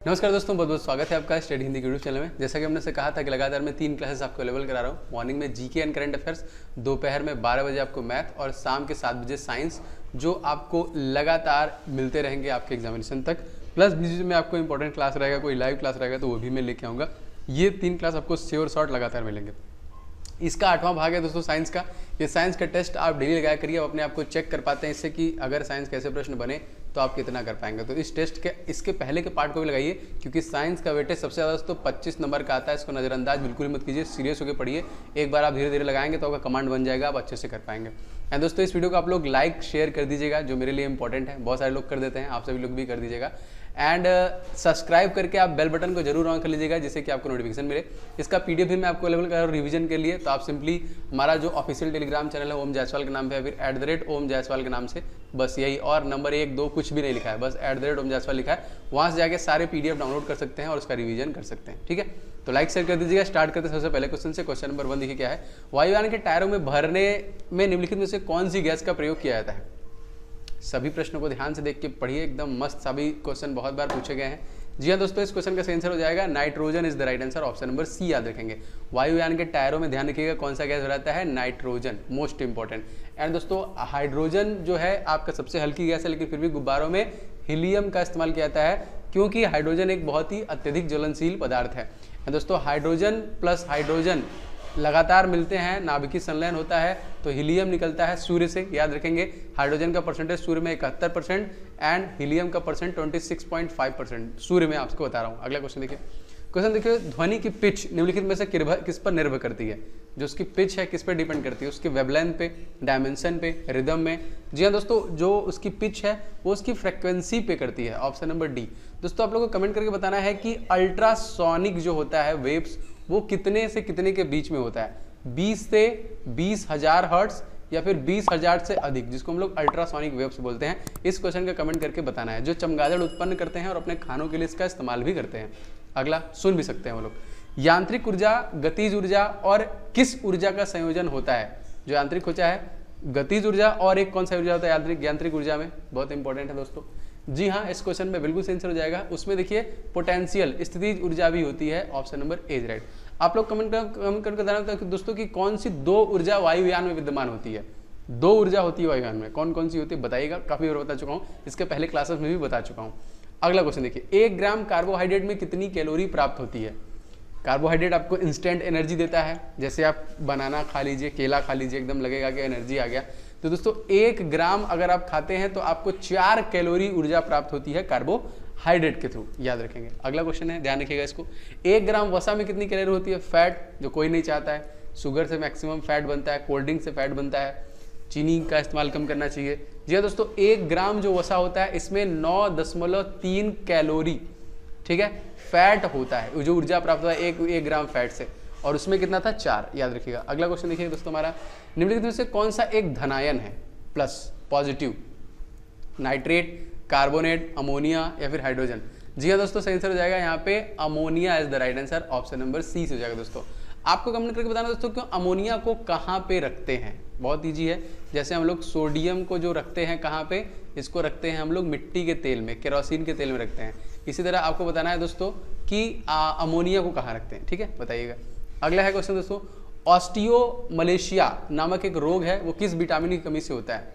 नमस्कार दोस्तों, बहुत बहुत स्वागत है आपका स्टडी हिंदी यूट्यूब चैनल में। जैसा कि हमने से कहा था कि लगातार मैं 3 क्लासेस आपको अवेलेबल करा रहा हूँ। मॉर्निंग में जीके एंड करंट अफेयर्स, दोपहर में 12 बजे आपको मैथ और शाम के 7 बजे साइंस, जो आपको लगातार मिलते रहेंगे आपके एग्जामिनेशन तक। प्लस बीच में आपको इंपॉर्टेंट क्लास रहेगा, कोई लाइव क्लास रहेगा तो वो भी मैं लेके आऊँगा। ये 3 क्लास आपको श्योर शॉर्ट लगातार मिलेंगे। इसका 8वां भाग है दोस्तों साइंस का। ये साइंस का टेस्ट आप डेली लगाया करिए, आप अपने आप को चेक कर पाते हैं इससे कि अगर साइंस कैसे प्रश्न बने तो आप कितना कर पाएंगे। तो इस टेस्ट के इसके पहले के पार्ट को भी लगाइए, क्योंकि साइंस का वेटेज सबसे ज़्यादा तो 25 नंबर का आता है। इसको नज़रअंदाज बिल्कुल ही मत कीजिए, सीरियस होकर पढ़िए। एक बार आप धीरे धीरे लगाएंगे तो आपका कमांड बन जाएगा, आप अच्छे से कर पाएंगे। एंड दोस्तों, इस वीडियो को आप लोग लाइक शेयर कर दीजिएगा, जो मेरे लिए इंपॉर्टेंट है। बहुत सारे लोग कर देते हैं, आप सभी लोग भी कर दीजिएगा। एंड सब्सक्राइब करके आप बेल बटन को जरूर ऑन कर लीजिएगा, जिससे कि आपको नोटिफिकेशन मिले। इसका पीडीएफ भी मैं आपको अवेलेबल कर रहा हूँ रिवीजन के लिए। तो आप सिंपली हमारा जो ऑफिशियल टेलीग्राम चैनल है ओम जायसवाल के नाम पे, या फिर @ओम जायसवाल के नाम से, बस यही, और नंबर 1 2 कुछ भी नहीं लिखा है, बस @ओम जायसवाल लिखा है। वहाँ से जाके सारे पीडीएफ डाउनलोड कर सकते हैं और उसका रिवीजन कर सकते हैं। ठीक है, तो लाइक शेयर कर दीजिएगा। स्टार्ट करते हैं सबसे पहले क्वेश्चन से। क्वेश्चन नंबर 1 देखिए क्या है। वायुयान के टायरों में भरने में निम्नलिखित में से कौन सी गैस का प्रयोग किया जाता है? सभी प्रश्नों को ध्यान से देख के पढ़िए, एकदम मस्त। सभी क्वेश्चन बहुत बार पूछे गए हैं। जी हाँ दोस्तों, इस क्वेश्चन का सही आंसर हो जाएगा nitrogen is the right answer. Option number C याद रखेंगे। वायुयान के टायरों में ध्यान रखिएगा कौन सा गैस रहता है, नाइट्रोजन, मोस्ट इंपॉर्टेंट। एंड दोस्तों, हाइड्रोजन जो है आपका सबसे हल्की गैस है, लेकिन फिर भी गुब्बारों में हीलियम का इस्तेमाल किया जाता है, क्योंकि हाइड्रोजन एक बहुत ही अत्यधिक ज्वलनशील पदार्थ है। दोस्तों, हाइड्रोजन प्लस हाइड्रोजन लगातार मिलते हैं, नाभिकीय संलयन होता है तो हीलियम निकलता है सूर्य से। याद रखेंगे, हाइड्रोजन का परसेंटेज सूर्य में 71% एंड हीलियम का परसेंट 26.5% सूर्य में, आपको बता रहा हूँ। अगला क्वेश्चन देखिए। क्वेश्चन देखिए, ध्वनि की पिच निम्नलिखित में से किस पर निर्भर करती है? जो उसकी पिच है किस पर डिपेंड करती है? उसके वेवलेंथ पे, डायमेंशन पे, रिदम में। जी हाँ दोस्तों, जो उसकी पिच है वो उसकी फ्रिक्वेंसी पे करती है। Option number D. दोस्तों, आप लोगों को कमेंट करके बताना है कि अल्ट्रासोनिक जो होता है वेव्स, वो कितने से कितने के बीच में होता है? 20 से 20,000 हर्ट्ज या फिर 20,000 से अधिक, जिसको हम लोग अल्ट्रासोनिक वेव्स बोलते हैं। इस क्वेश्चन का कमेंट करके बताना है। जो चमगादड़ उत्पन्न करते हैं और अपने खानों के लिए इसका इस्तेमाल भी करते हैं। अगला सुन भी सकते हैं वो लोग। यांत्रिक ऊर्जा, गतिज ऊर्जा और किस ऊर्जा का संयोजन होता है? जो यांत्रिक ऊर्जा है, गतिज ऊर्जा, और एक कौन सा ऊर्जा होता है यांत्रिक ऊर्जा में? बहुत इंपॉर्टेंट है दोस्तों। जी हाँ, इस क्वेश्चन में बिल्कुल सही आंसर हो जाएगा। उसमें देखिए पोटेंशियल, स्थितिज ऊर्जा भी होती है। Option number A is right. आप लोग कमेंट करके बताना दोस्तों कि कौन सी 2 ऊर्जा वायुयान में विद्यमान होती है? 2 ऊर्जा होती है वायुयान में, कौन कौन सी होती है बताइएगा। काफी बार बता चुका हूँ, इसके पहले क्लासेस में भी बता चुका हूँ। अगला क्वेश्चन देखिए, 1 ग्राम कार्बोहाइड्रेट में कितनी कैलोरी प्राप्त होती है? कार्बोहाइड्रेट आपको इंस्टेंट एनर्जी देता है। जैसे आप बनाना खा लीजिए, केला खा लीजिए, एकदम लगेगा कि एनर्जी आ गया। तो दोस्तों, 1 ग्राम अगर आप खाते हैं तो आपको 4 कैलोरी ऊर्जा प्राप्त होती है कार्बोहाइड्रेट के थ्रू। याद रखेंगे। अगला क्वेश्चन है, ध्यान रखिएगा इसको। 1 ग्राम वसा में कितनी कैलोरी होती है? फैट, जो कोई नहीं चाहता है। शुगर से मैक्सिमम फैट बनता है, कोल्ड ड्रिंक से फैट बनता है, चीनी का इस्तेमाल कम करना चाहिए। जी हाँ दोस्तों, 1 ग्राम जो वसा होता है इसमें 9.3 कैलोरी, ठीक है, फैट होता है। जो ऊर्जा प्राप्त होता है 1 ग्राम फैट से, और उसमें कितना था? 4। याद रखिएगा। अगला क्वेश्चन देखिए दोस्तों हमारा, निम्नलिखित में से कौन सा एक धनायन है, plus positive? Nitrate, carbonate, ammonia या फिर हाइड्रोजन? जी हाँ दोस्तों, सही आंसर हो जाएगा यहाँ पे ammonia is the right answer. Option number C से हो जाएगा। दोस्तों, आपको कमेंट करके बताना दोस्तों क्यों अमोनिया को कहाँ पे रखते हैं? बहुत ईजी है। जैसे हम लोग सोडियम को जो रखते हैं कहाँ पे, इसको रखते हैं हम लोग मिट्टी के तेल में, केरोसिन के तेल में रखते हैं। इसी तरह आपको बताना है दोस्तों कि अमोनिया को कहाँ रखते हैं। ठीक है, बताइएगा। अगला है क्वेश्चन दोस्तों, ऑस्टियोमलेशिया नामक एक रोग है, वो किस विटामिन की कमी से होता है?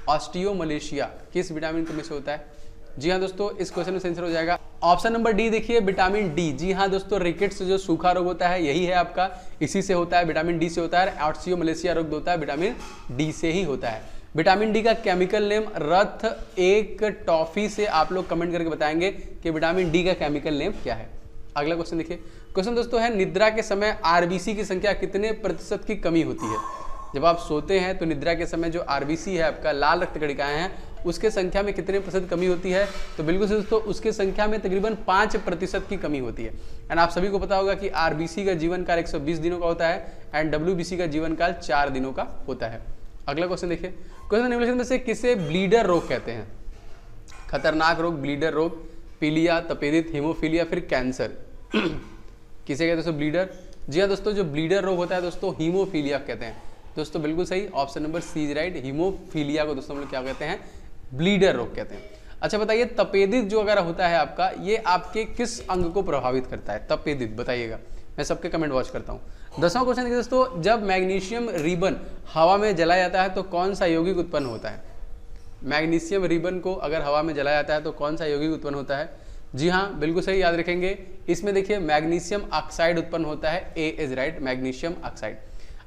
ऑस्टियोमलेशिया किस विटामिन की कमी से होता है? जी हाँ दोस्तों, इस क्वेश्चन में आंसर हो जाएगा ऑप्शन नंबर डी। देखिए, विटामिन डी। जी हाँ दोस्तों, रिकेट्स जो सूखा रोग होता है यही है आपका, इसी से होता है, विटामिन डी से होता है। ऑस्टियोमलेशिया रोग होता है विटामिन डी से ही होता है। विटामिन डी का केमिकल नेम, रथ एक टॉफी से आप लोग कमेंट करके बताएंगे कि विटामिन डी का केमिकल नेम क्या है। अगला क्वेश्चन देखिए। क्वेश्चन दोस्तों है, निद्रा के समय आरबीसी की संख्या कितने प्रतिशत की कमी होती है? जब आप सोते हैं तो निद्रा के समय जो आरबीसी है आपका, लाल रक्त कणिकाएं हैं, उसके संख्या में कितने प्रतिशत कमी होती है? तो बिल्कुल दोस्तों, उसके संख्या में तकरीबन 5% की कमी होती है। एंड आप सभी को पता होगा कि आरबीसी का जीवन काल 120 दिनों का होता है एंड डब्ल्यूबीसी का जीवन काल 4 दिनों का होता है। अगला क्वेश्चन देखिए। क्वेश्चन निम्नलिखित में से किसे ब्लीडर रोग कहते हैं? खतरनाक रोग, ब्लीडर रोग, पीलिया, तपेदिक, हीमोफीलिया, फिर कैंसर? किसे कहते हैं दोस्तों? ब्लीडर। जी हाँ दोस्तों, जो ब्लीडर रोग होता है दोस्तों, हीमोफीलिया कहते हैं। दोस्तों बिल्कुल सही, option number C is right. Haemophilia को दोस्तों हम लोग क्या कहते हैं? ब्लीडर रोग कहते हैं। अच्छा बताइए, तपेदिक जो अगर होता है आपका, ये आपके किस अंग को प्रभावित करता है? तपेदिक बताइएगा, मैं सबके कमेंट वॉच करता हूँ। 10वां क्वेश्चन देखिए दोस्तों, जब मैग्नीशियम रिबन हवा में जलाया जाता है तो कौन सा यौगिक उत्पन्न होता है? मैग्नीशियम रिबन को अगर हवा में जलाया जाता है तो कौन सा यौगिक उत्पन्न होता है? जी हाँ, बिल्कुल सही, याद रखेंगे। इसमें देखिए मैग्नीशियम ऑक्साइड उत्पन्न होता है। ए इज राइट, मैग्नीशियम ऑक्साइड।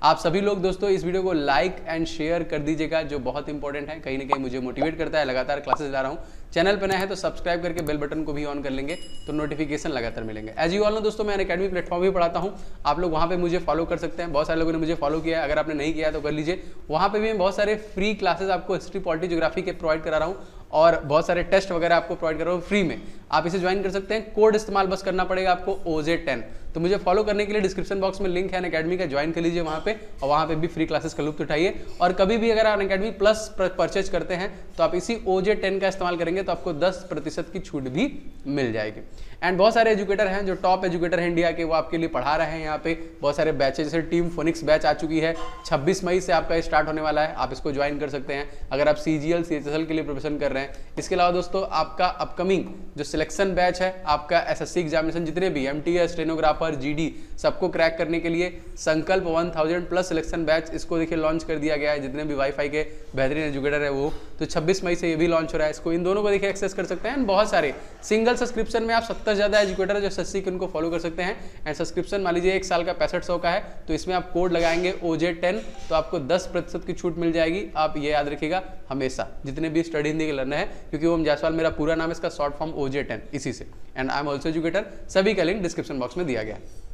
आप सभी लोग दोस्तों इस वीडियो को लाइक एंड शेयर कर दीजिएगा, जो बहुत इंपॉर्टेंट है, कहीं ना कहीं मुझे मोटिवेट करता है, लगातार क्लासेस ला रहा हूँ। चैनल पर नए हैं तो सब्सक्राइब करके बेल बटन को भी ऑन कर लेंगे तो नोटिफिकेशन लगातार मिलेंगे। एज यू ऑल नो दोस्तों, मैं अनअकैडमी प्लेटफॉर्म भी पढ़ाता हूँ, आप लोग वहाँ पे मुझे फॉलो कर सकते हैं। बहुत सारे लोगों ने मुझे फॉलो किया है, अगर आपने नहीं किया तो कर लीजिए। वहाँ पे भी मैं बहुत सारे फ्री क्लासेस आपको हिस्ट्री, पॉलिटी, ज्योग्राफी के प्रोवाइड करा रहा हूँ और बहुत सारे टेस्ट वगैरह आपको प्रोवाइड कर रहा हूँ फ्री में। आप इसे ज्वाइन कर सकते हैं, कोड इस्तेमाल बस करना पड़ेगा आपको OJ10। तो मुझे फॉलो करने के लिए डिस्क्रिप्शन बॉक्स में लिंक है अनअकैडमी का, ज्वाइन कर लीजिए वहाँ पे, और वहाँ पे भी फ्री क्लासेस का लुत्फ उठाइए। और कभी भी अगर आप अनअकैडमी प्लस परचेज करते हैं तो आप इसी OJ10 का इस्तेमाल करेंगे तो आपको 10% की छूट भी मिल जाएगी। एंड बहुत सारे एजुकेटर हैं जो टॉप एजुकेटर हैं इंडिया के, वो आपके लिए पढ़ा रहे हैं यहाँ पे। बहुत सारे बैचेज, जैसे टीम फोनिक्स बैच आ चुकी है, 26 मई से आपका स्टार्ट होने वाला है, आप इसको ज्वाइन कर सकते हैं अगर आप CGL CHSL के लिए प्रिपरेशन कर रहे हैं। इसके अलावा दोस्तों आपका अपकमिंग जो सिलेक्शन बैच है, आपका SSC एग्जामिनेशन, जितने भी MTS, स्टेनोग्राफर, GD, सबको क्रैक करने के लिए संकल्प 1000+ सिलेक्शन बैच, इसको देखिए लॉन्च कर दिया गया है। जितने भी वाईफाई के बेहतरीन एजुकेटर है वो, तो 26 मई से ये भी लॉन्च हो रहा है। इसको, इन दोनों को देखिए एक्सेस कर सकते हैं। बहुत सारे सिंगल सब्सक्रिप्शन में आप 70 से ज़्यादा एजुकेटर जो SSC के, उनको फॉलो कर सकते हैं। एंड सब्सक्रिप्शन मान लीजिए 1 साल का 6500 का है, तो इसमें आप कोड लगाएंगे OJ10 तो आपको 10% की छूट मिल जाएगी। आप ये याद रखिएगा हमेशा, जितने भी स्टडी हिंदी के लर्नर है, क्योंकि ओम जायसवाल मेरा पूरा नाम है, इसका शॉर्ट फॉर्म OJ10 इसी से। And I am also educator, सभी का लिंक डिस्क्रिप्शन बॉक्स में दिया गया है।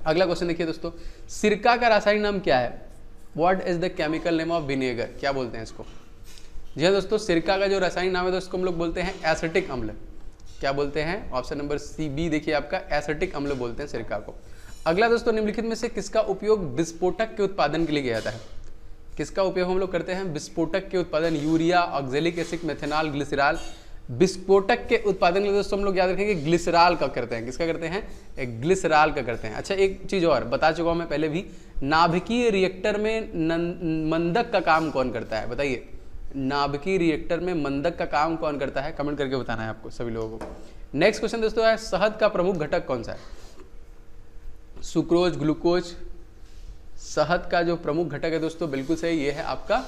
अगला क्वेश्चन देखिए दोस्तों, सिरका का रासायनिक नाम क्या है? What is the chemical name of vinegar? क्या बोलते हैं इसको? जी हाँ दोस्तों, सिरका का जो रासायनिक नाम है दोस्तों, हम लोग बोलते हैं एसिटिक अम्ल। क्या बोलते हैं? ऑप्शन नंबर B देखिए आपका, एसिटिक अम्ल बोलते हैं सिरका को। अगला दोस्तों, निम्नलिखित में से किसका उपयोग विस्फोटक के उत्पादन के लिए किया जाता है? किसका उपयोग हम लोग करते हैं विस्फोटक के उत्पादन? Urea, oxalic acid, methanol, glycerol. विस्फोटक के उत्पादन के लिए दोस्तों हम लोग याद रखेंगे ग्लिसरॉल का करते हैं। किसका करते हैं? ग्लिसरॉल का करते हैं। अच्छा, एक चीज और बता चुका हूं मैं पहले भी, नाभिकीय रिएक्टर में मंदक का काम कौन करता है? बताइए, नाभिकीय रिएक्टर में मंदक का काम कौन करता है? कमेंट करके बताना है आपको सभी लोगों को। नेक्स्ट क्वेश्चन दोस्तों है, शहद का प्रमुख घटक कौन सा है? Sucrose, glucose. शहद का जो प्रमुख घटक है दोस्तों, बिल्कुल सही, ये है आपका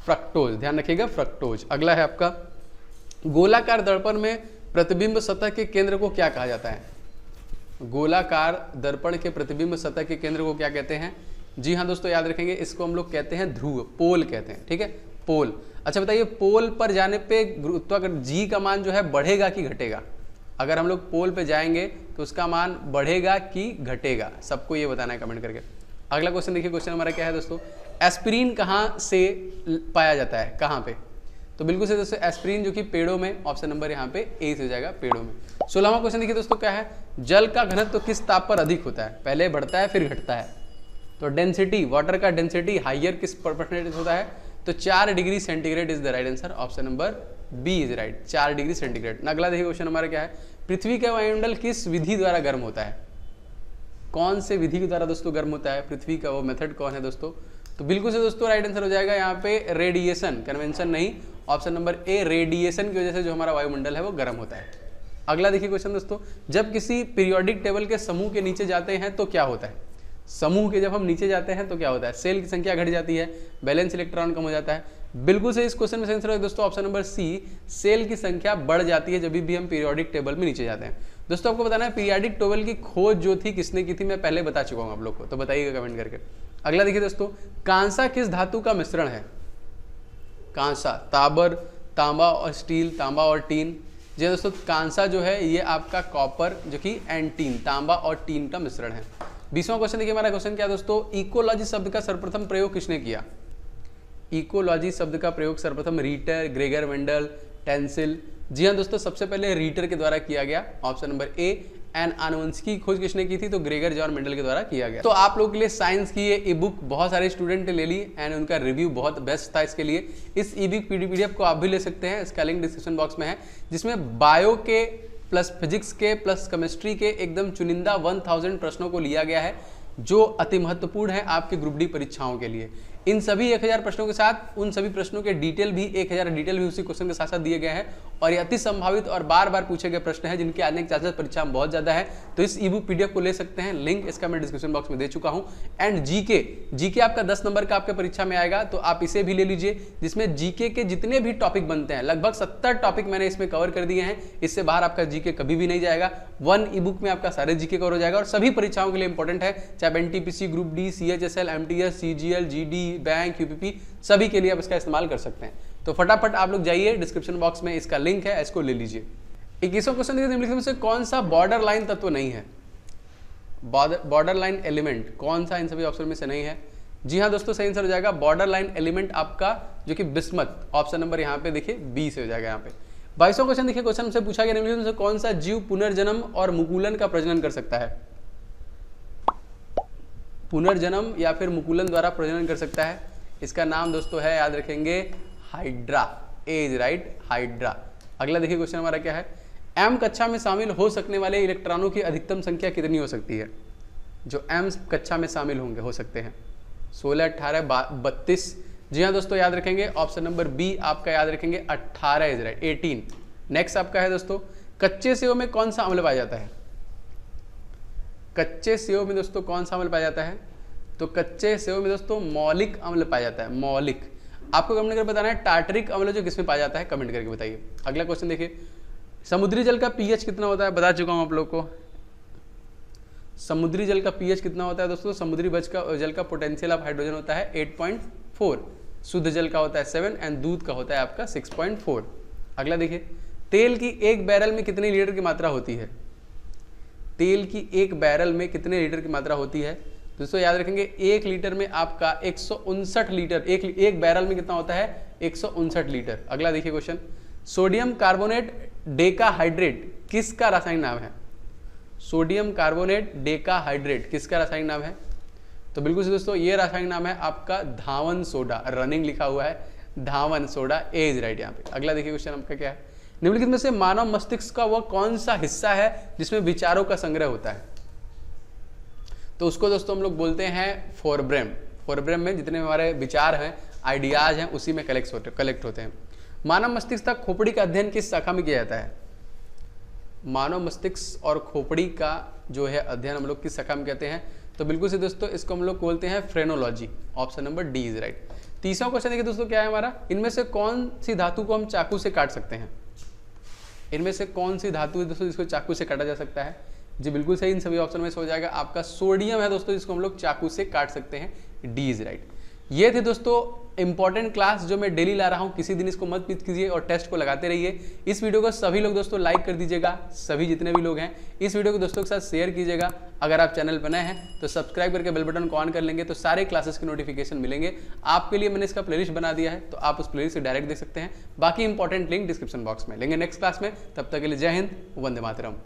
फ्रक्टोज। ध्यान रखिएगा, फ्रक्टोज। अगला है आपका, गोलाकार दर्पण में प्रतिबिंब सतह के केंद्र को क्या कहा जाता है? गोलाकार दर्पण के प्रतिबिंब सतह के केंद्र को क्या कहते हैं? जी हाँ दोस्तों, याद रखेंगे, इसको हम लोग कहते हैं ध्रुव, पोल कहते हैं। ठीक है, पोल। अच्छा बताइए, पोल पर जाने पे गुरुत्वाकर्षण G का मान जो है बढ़ेगा कि घटेगा? अगर हम लोग पोल पे जाएंगे तो उसका मान बढ़ेगा कि घटेगा? सबको ये बताना है कमेंट करके। अगला क्वेश्चन देखिए, क्वेश्चन हमारा क्या है दोस्तों, एस्पिरिन कहाँ से पाया जाता है? कहाँ पे? तो बिल्कुल से दोस्तों एस्पिरिन जो कि पेड़ों में, ऑप्शन नंबर यहाँ पे A से हो जाएगा, पेड़ों में। 16वां क्वेश्चन देखिए दोस्तों, क्या है? जल का घनत्व तो किस ताप पर अधिक होता है? पहले बढ़ता है फिर घटता है। तो डेंसिटी, वाटर का डेंसिटी हाइयर किस परसेंटेज होता है? तो 4 degree centigrade is the right answer, option number B is right, 4 degree centigrade. अगला देखिए क्वेश्चन हमारा क्या है, पृथ्वी का वायुमंडल किस विधि द्वारा गर्म होता है? कौन से विधि के द्वारा दोस्तों गर्म होता है? पृथ्वी का वो मेथड कौन है दोस्तों? तो बिल्कुल से दोस्तों राइट आंसर हो जाएगा यहाँ पे रेडिएशन, कन्वेंशन नहीं, ऑप्शन नंबर A, रेडिएशन की वजह से जो हमारा वायुमंडल है वो गर्म होता है। अगला देखिए क्वेश्चन दोस्तों, जब किसी पीरियोडिक टेबल के समूह के नीचे जाते हैं तो क्या होता है? समूह के जब हम नीचे जाते हैं तो क्या होता है? सेल की संख्या घट जाती है, बैलेंस इलेक्ट्रॉन कम हो जाता है। बिल्कुल से इस क्वेश्चन में आंसर है दोस्तों ऑप्शन नंबर C, सेल की संख्या बढ़ जाती है जब भी हम पीरियोडिक टेबल में नीचे जाते हैं। दोस्तों आपको बताना है पीरियोडिक टेबल की खोज जो थी किसने की थी, मैं पहले बता चुका हूं आप लोग को, तो बताइएगा कमेंट करके। अगला देखिए दोस्तों, कांसा किस धातु का मिश्रण है? कांसा, तांबर, तांबा और स्टील, तांबा और टीन। जी दोस्तों, कांसा जो है ये आपका कॉपर जो कि एंड टीन, तांबा और टीन का मिश्रण है। 20वां क्वेश्चन देखिए, हमारा क्वेश्चन क्या है दोस्तों, इकोलॉजी शब्द का सर्वप्रथम प्रयोग किसने किया? इकोलॉजी शब्द का प्रयोग सर्वप्रथम रीटर, ग्रेगर मेंडल, टेंसिल। जी हाँ दोस्तों, सबसे पहले रीटर के द्वारा किया गया, ऑप्शन नंबर A। एंड आनुवंशिकी की खोज किसने की थी? तो ग्रेगर जॉन मेंडल के द्वारा किया गया। तो आप लोगों के लिए साइंस की ये ई बुक बहुत सारे स्टूडेंट ने ले ली एंड उनका रिव्यू बहुत बेस्ट था इसके लिए। इस ई बुक PDF को आप भी ले सकते हैं, इसका लिंक डिस्क्रिप्शन बॉक्स में है, जिसमें बायो के प्लस फिजिक्स के प्लस केमिस्ट्री के एकदम चुनिंदा 1000 प्रश्नों को लिया गया है जो अति महत्वपूर्ण है आपके ग्रुप डी परीक्षाओं के लिए। इन सभी 1000 प्रश्नों के साथ उन सभी प्रश्नों के डिटेल भी 1000 डिटेल भी उसी क्वेश्चन के साथ साथ दिए गए हैं और ये अति संभावित और बार बार पूछे गए प्रश्न हैं जिनके आने के चांसेस परीक्षा में बहुत ज्यादा है। तो इस ई बुक पीडीएफ को ले सकते हैं, लिंक इसका मैं डिस्क्रिप्शन बॉक्स में दे चुका हूं। एंड जीके आपका 10 नंबर का आपके परीक्षा में आएगा, तो आप इसे भी ले लीजिए, जिसमें जीके के जितने भी टॉपिक बनते हैं लगभग 70 टॉपिक मैंने इसमें कवर कर दिए हैं। इससे बाहर आपका जीके कभी भी नहीं जाएगा। 1 ई बुक में आपका सारे जीके कवर हो जाएगा और सभी परीक्षाओं के लिए इंपॉर्टेंट है, चाहे NTPC, group D, CHSL, MTS, CGL, GD, bank, UPP, सभी के लिए आप इसका इस्तेमाल कर सकते हैं। तो फटाफट आप लोग जाइए, डिस्क्रिप्शन बॉक्स में इसका लिंक है, इसको ले लीजिए। 21वां क्वेश्चन देखिए, निम्नलिखित में से कौन सा बॉर्डर लाइन तत्व नहीं है? बॉर्डर लाइन एलिमेंट कौन सा इन सभी ऑप्शन में से नहीं है? जी हाँ दोस्तों, सही आंसर हो जाएगा बॉर्डर लाइन एलिमेंट आपका जो कि बिस्मथ, ऑप्शन नंबर यहाँ पे देखिए बी से हो जाएगा। यहाँ पे 22वां क्वेश्चन देखिए, क्वेश्चन से पूछा गया निम्नलिखित में से कौन सा जीव पुनर्जन्म और मुकुलन का प्रजनन कर सकता है? पुनर्जन्म या फिर मुकुलन द्वारा प्रजनन कर सकता है, इसका नाम दोस्तों है, याद रखेंगे, हाइड्रा। As right, hydra. अगला देखिए क्वेश्चन हमारा क्या है, एम कक्षा में शामिल हो सकने वाले इलेक्ट्रॉनों की अधिकतम संख्या कितनी हो सकती है? जो एम कक्षा में शामिल होंगे हो सकते हैं 16, 18, 32। जी हाँ दोस्तों, याद रखेंगे ऑप्शन नंबर बी आपका, याद रखेंगे 18 इज राइट, 18। नेक्स्ट आपका है दोस्तों, कच्चे सेव में कौन सा अम्ल पाया जाता है? कच्चे सेव में दोस्तों कौन सा अम्ल पाया जाता है? तो कच्चे सेव में दोस्तों मौलिक अम्ल पाया जाता है, मौलिक। आपको कमेंट करके बताना है टार्टरिक अम्ल जो किसमें पाया जाता है, कमेंट करके बताइए। अगला क्वेश्चन देखिए, समुद्री जल का पीएच कितना होता है? बता चुका हूं आप लोग को। समुद्री जल का पीएच कितना होता है दोस्तों? समुद्री जल का पोटेंशियल ऑफ हाइड्रोजन होता है 8.4, शुद्ध जल का होता है 7 एंड दूध का होता है आपका 6.4। अगला देखिए, तेल की एक बैरल में कितने लीटर की मात्रा होती है? तेल की एक बैरल में कितने लीटर की मात्रा होती है? दोस्तों याद रखेंगे 1 लीटर में आपका 159 लीटर, एक बैरल में कितना होता है? 159 लीटर। अगला देखिए क्वेश्चन, सोडियम कार्बोनेट डेकाहाइड्रेट किसका रासायनिक नाम है? सोडियम कार्बोनेट डेकाहाइड्रेट किसका रासायनिक नाम है? तो बिल्कुल से दोस्तों ये रासायनिक नाम है आपका धावन सोडा, रनिंग लिखा हुआ है, धावन सोडा, एज राइट यहाँ पे। अगला देखिए क्वेश्चन आपका क्या है, निम्नलिखित में से मानव मस्तिष्क का वह कौन सा हिस्सा है जिसमें विचारों का संग्रह होता है? तो उसको दोस्तों हम लोग बोलते हैं फोरब्रेम। फोरब्रेम में जितने हमारे विचार हैं, आइडियाज हैं, उसी में कलेक्ट होते हैं। मानव मस्तिष्क तक खोपड़ी का अध्ययन किस शाखा में किया जाता है? मानव मस्तिष्क और खोपड़ी का जो है अध्ययन हम लोग किस शाखा में कहते हैं? तो बिल्कुल से दोस्तों इसको हम लोग बोलते हैं phrenology, option number D is right. 30वां क्वेश्चन देखिए दोस्तों, क्या है हमारा, इनमें से कौन सी धातु को हम चाकू से काट सकते हैं? इनमें से कौन सी धातु है दोस्तों जिसको चाकू से काटा जा सकता है? जी बिल्कुल सही, इन सभी ऑप्शन में से हो जाएगा आपका सोडियम है दोस्तों, जिसको हम लोग चाकू से काट सकते हैं, डी इज राइट। ये थे दोस्तों इंपॉर्टेंट क्लास जो मैं डेली ला रहा हूँ, किसी दिन इसको मत मिस कीजिए और टेस्ट को लगाते रहिए। इस वीडियो को सभी लोग दोस्तों लाइक कर दीजिएगा, सभी जितने भी लोग हैं इस वीडियो को दोस्तों के साथ शेयर कीजिएगा। अगर आप चैनल पर नए हैं तो सब्सक्राइब करके बेल बटन को ऑन कर लेंगे तो सारे क्लासेस के नोटिफिकेशन मिलेंगे आपके लिए। मैंने इसका प्लेलिस्ट बना दिया है, तो आप उस प्लेलिस्ट से डायरेक्ट देख सकते हैं। बाकी इंपॉर्टेंट लिंक डिस्क्रिप्शन बॉक्स में। लेंगे नेक्स्ट क्लास में, तब तक के लिए जय हिंद, वंदे मातरम।